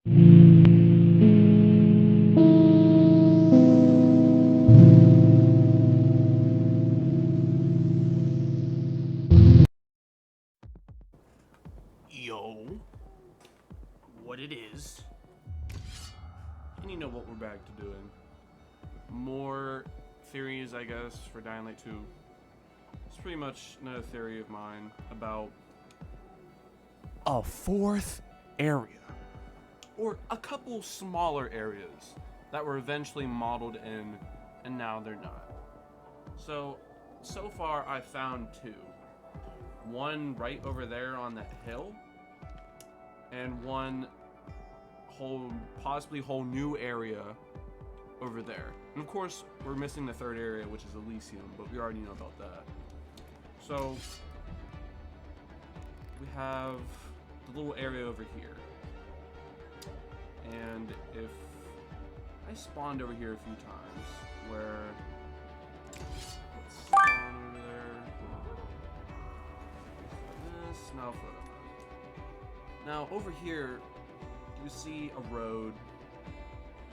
Yo, what it is. And you know what we're back to doing. More theories, I guess, for Dying Light 2. It's pretty much another theory of mine about a fourth area. Or a couple smaller areas that were eventually modeled in, and now they're not. So far I found two. One right over there on that hill, and one possibly whole new area over there. And of course, we're missing the third area, which is Elysium, but we already know about that. So we have the little area over here. And if I spawned over here a few times, where let's spawn over there. This now photo. Now over here, you see a road,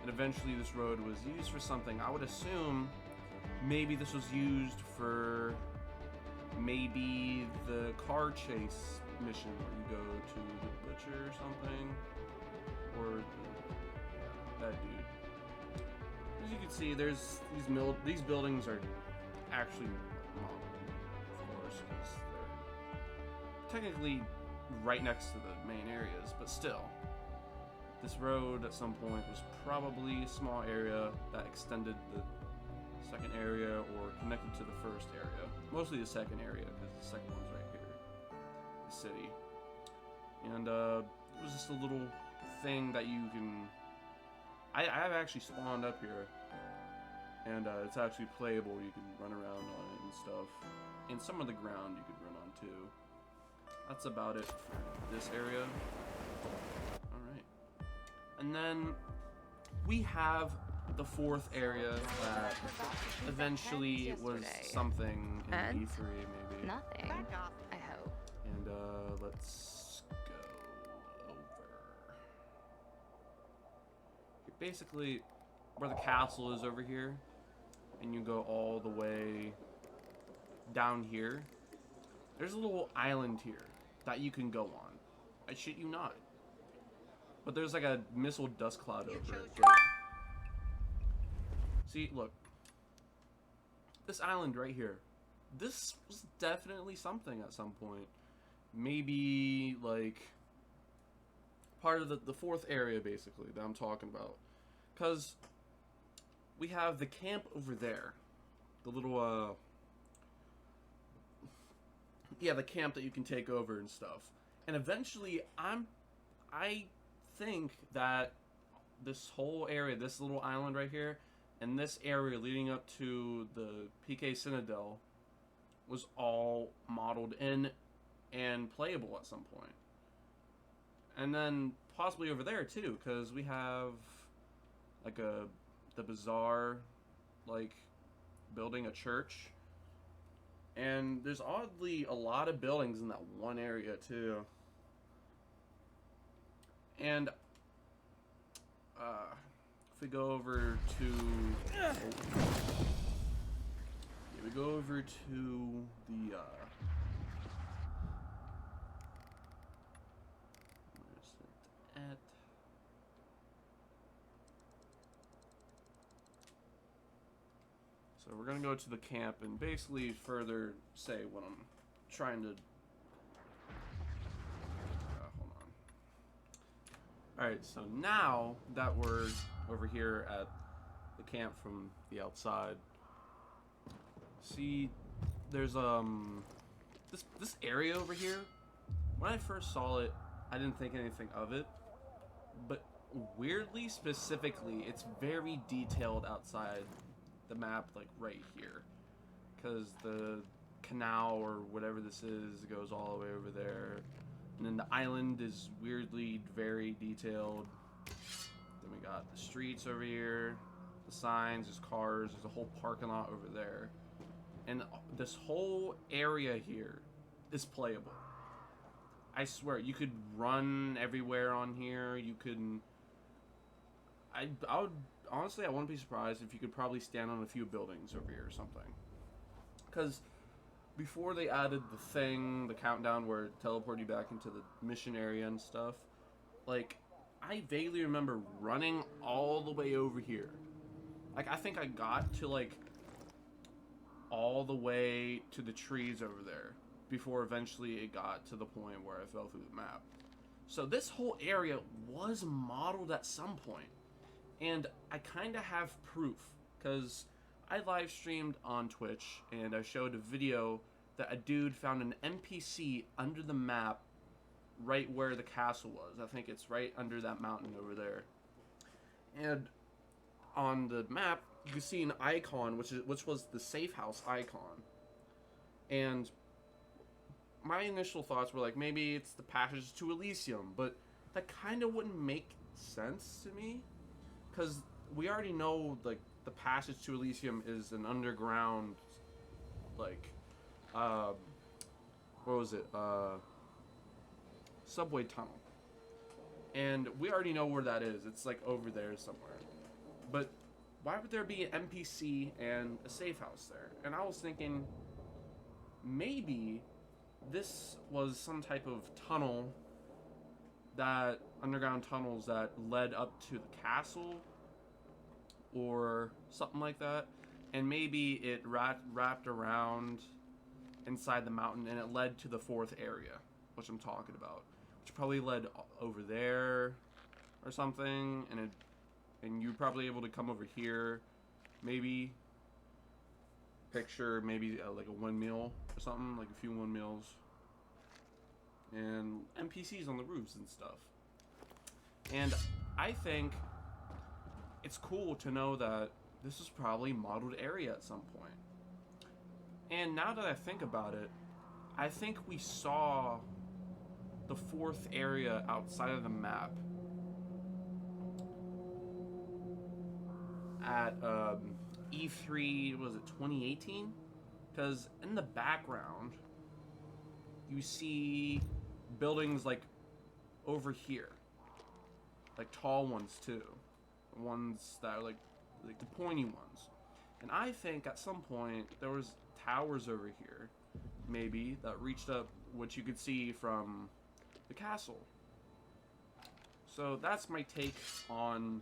and eventually this road was used for something. I would assume maybe this was used for maybe the car chase mission where you go to the butcher or something, or that dude. As you can see, there's these buildings are actually modeled, of course, because they're technically right next to the main areas, but still. This road at some point was probably a small area that extended the second area or connected to the first area. Mostly the second area, because the second one's right here, the city. And it was just a little thing that you can... I've actually spawned up here, and it's actually playable. You can run around on it and stuff. And some of the ground you could run on too. That's about it for this area. And then we have the fourth area that eventually was something in and E3 maybe. nothing, I hope. And let's go over. Basically, where the castle is over here, and you go all the way down here, there's a little island here that you can go on. I shit you not. But there's like a missile dust cloud over it. But... see, look. This island right here. This was definitely something at some point. Maybe, like, part of the fourth area, basically, that I'm talking about. Because we have the camp over there. The little, yeah, the camp that you can take over and stuff. And eventually, I think that this whole area, this little island right here, and this area leading up to the PK Citadel was all modeled in and playable at some point. And then possibly over there too, because we have like the bazaar, like building a church, and there's oddly a lot of buildings in that one area too. And if we go over to, we go over to the where's it at? So we're gonna go to the camp and basically further say what I'm trying to. Alright, so now that we're over here at the camp from the outside, see, there's this area over here. When I first saw it, I didn't think anything of it, but weirdly, specifically, it's very detailed outside the map, like right here, because the canal or whatever this is goes all the way over there. And then the island is weirdly very detailed. Then we got the streets over here, the signs, there's cars, there's a whole parking lot over there. And this whole area here is playable. I swear, you could run everywhere on here. You could I would honestly, I wouldn't be surprised if you could probably stand on a few buildings over here or something. Because before they added the thing, the countdown where it teleported you back into the mission area and stuff, like, I vaguely remember running all the way over here. Like, I think I got to, like, all the way to the trees over there before eventually it got to the point where I fell through the map. So this whole area was modeled at some point. And I kind of have proof, because I live streamed on Twitch and I showed a video that a dude found an NPC under the map right where the castle was. I think it's right under that mountain over there. And on the map, you can see an icon, which was the safe house icon. And my initial thoughts were like, maybe it's the passage to Elysium, but that kind of wouldn't make sense to me, because we already know, like, the passage to Elysium is an underground, like, what was it, subway tunnel. And we already know where that is. It's, like, over there somewhere. But why would there be an NPC and a safe house there? And I was thinking, maybe this was some type of tunnel, that underground tunnels that led up to the castle or something like that, and maybe it wrapped around inside the mountain and it led to the fourth area, which I'm talking about, which probably led over there or something, and you're probably able to come over here, maybe picture maybe like a windmill or something, like a few windmills and NPCs on the roofs and stuff. And I think it's cool to know that this is probably a modeled area at some point. And now that I think about it, I think we saw the fourth area outside of the map at E3, was it 2018? Because in the background, you see buildings like over here, like tall ones too, ones that are like the pointy ones. And I think at some point there was towers over here, maybe, that reached up, which you could see from the castle. So that's my take on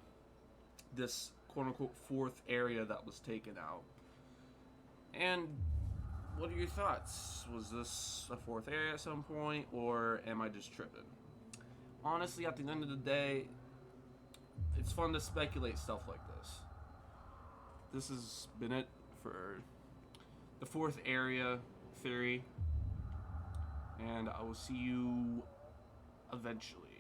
this quote-unquote fourth area that was taken out. And what are your thoughts? Was this a fourth area at some point, or am I just tripping? Honestly, at the end of the day, it's fun to speculate stuff like this. This has been it for the fourth area theory, and I will see you eventually.